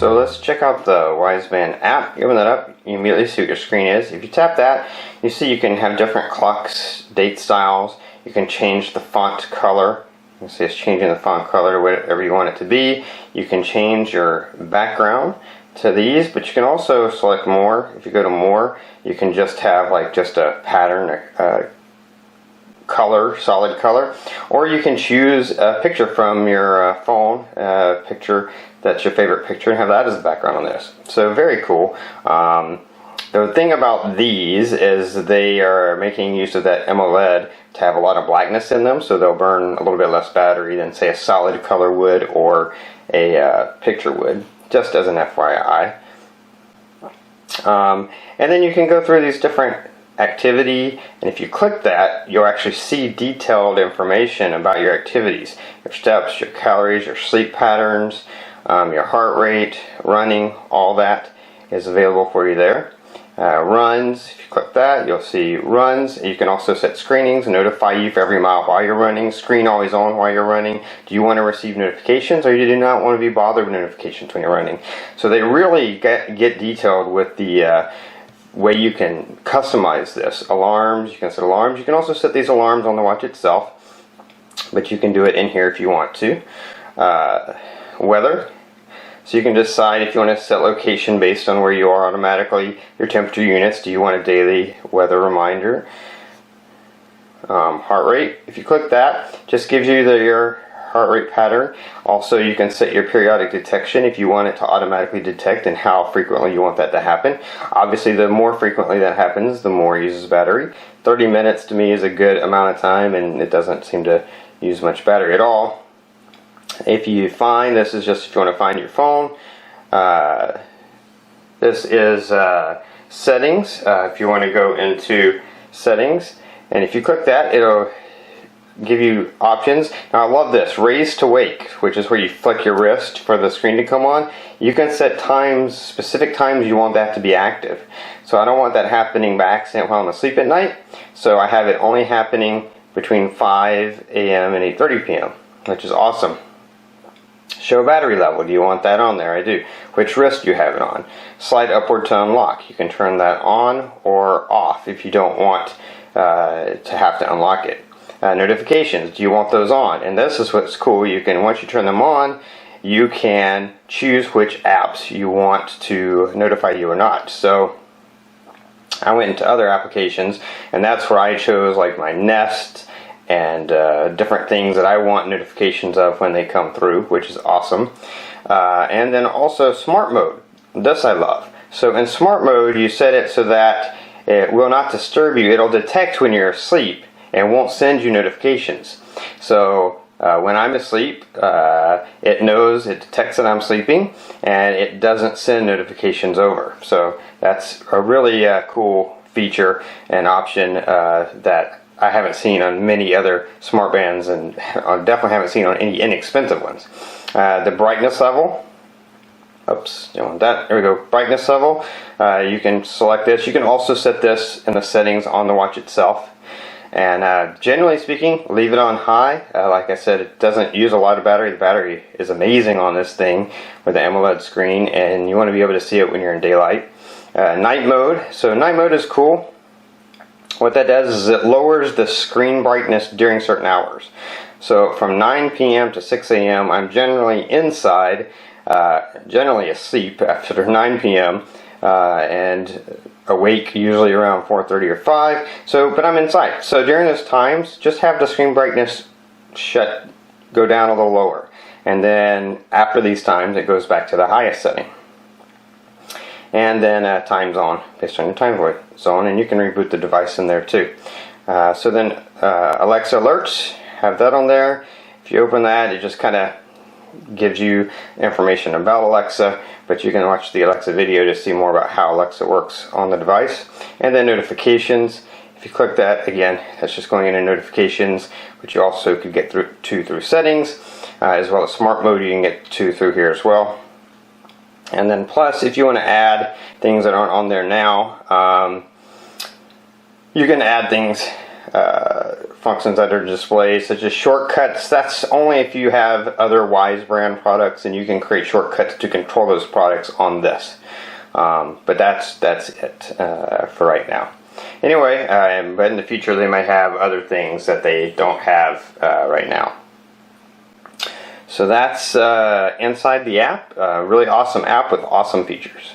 So let's check out the Wyze app. You open that up, you immediately see what your screen is. If you tap that, you see you can have different clocks, date styles. You can change the font color. You can see it's changing the font color to whatever you want it to be. You can change your background to these, but you can also select more. If you go to more, you can just have like just a pattern, color, solid color, or you can choose a picture from your phone, picture that's your favorite picture, and have that as the background on this. So very cool. The thing about these is they are making use of that AMOLED to have a lot of blackness in them, so they'll burn a little bit less battery than say a solid color would or a picture would, just as an FYI. And then you can go through these different activity, and if you click that, you'll actually see detailed information about your activities, your steps, your calories, your sleep patterns, your heart rate, running, all that is available for you there. Runs, if you click that, you'll see runs. You can also set screenings, notify you for every mile while you're running, screen always on while you're running. Do you want to receive notifications, or you do not want to be bothered with notifications when you're running? So they really get detailed with the way you can customize this. Alarms, you can set alarms. You can also set these alarms on the watch itself, but you can do it in here if you want to. Weather, so you can decide if you want to set location based on where you are automatically. Your temperature units, do you want a daily weather reminder? Heart rate, if you click that, just gives you your heart rate pattern. Also, you can set your periodic detection if you want it to automatically detect and how frequently you want that to happen. Obviously, the more frequently that happens, the more it uses battery. 30 minutes to me is a good amount of time, and it doesn't seem to use much battery at all. If you find, this is just if you want to find your phone. This is settings. If you want to go into settings, and if you click that, it'll give you options. Now I love this, raise to wake, which is where you flick your wrist for the screen to come on. You can set times, specific times you want that to be active. So I don't want that happening by accident while I'm asleep at night, so I have it only happening between 5 a.m. and 8:30 p.m., which is awesome. Show battery level, do you want that on there? I do. Which wrist do you have it on? Slide upward to unlock. You can turn that on or off if you don't want to have to unlock it. Notifications, do you want those on? And this is what's cool, you can, once you turn them on, you can choose which apps you want to notify you or not. So I went into other applications, and that's where I chose like my Nest and different things that I want notifications of when they come through, which is awesome. And then also smart mode, this I love. So in smart mode, you set it so that it will not disturb you. It'll detect when you're asleep and won't send you notifications. So when I'm asleep, it knows, it detects that I'm sleeping, and it doesn't send notifications over. So that's a really cool feature and option that I haven't seen on many other smart bands, and I definitely haven't seen on any inexpensive ones. The brightness level, oops, don't want that, there we go, brightness level, you can select this. You can also set this in the settings on the watch itself. And generally speaking, leave it on high. Like I said, it doesn't use a lot of battery. The battery is amazing on this thing with the AMOLED screen, and you want to be able to see it when you're in daylight. Night mode, so night mode is cool. What that does is it lowers the screen brightness during certain hours. So from 9 p.m. to 6 a.m. I'm generally inside, generally asleep after 9 p.m. And awake usually around 4:30 or 5. So, but I'm inside. So during those times, just have the screen brightness go down a little lower. And then after these times, it goes back to the highest setting. And then time zone, based on your time zone, and you can reboot the device in there too. So then Alexa alerts, have that on there. If you open that, it just kind of gives you information about Alexa, but you can watch the Alexa video to see more about how Alexa works on the device. And then notifications, if you click that, again, that's just going into notifications, which you also could get through settings, as well as smart mode you can get to through here as well. And then plus, if you want to add things that aren't on there now, you can add things functions that are displayed, such as shortcuts. That's only if you have other Wyze brand products, and you can create shortcuts to control those products on this. But that's it for right now. Anyway, but in the future they might have other things that they don't have right now. So that's inside the app. Really awesome app with awesome features.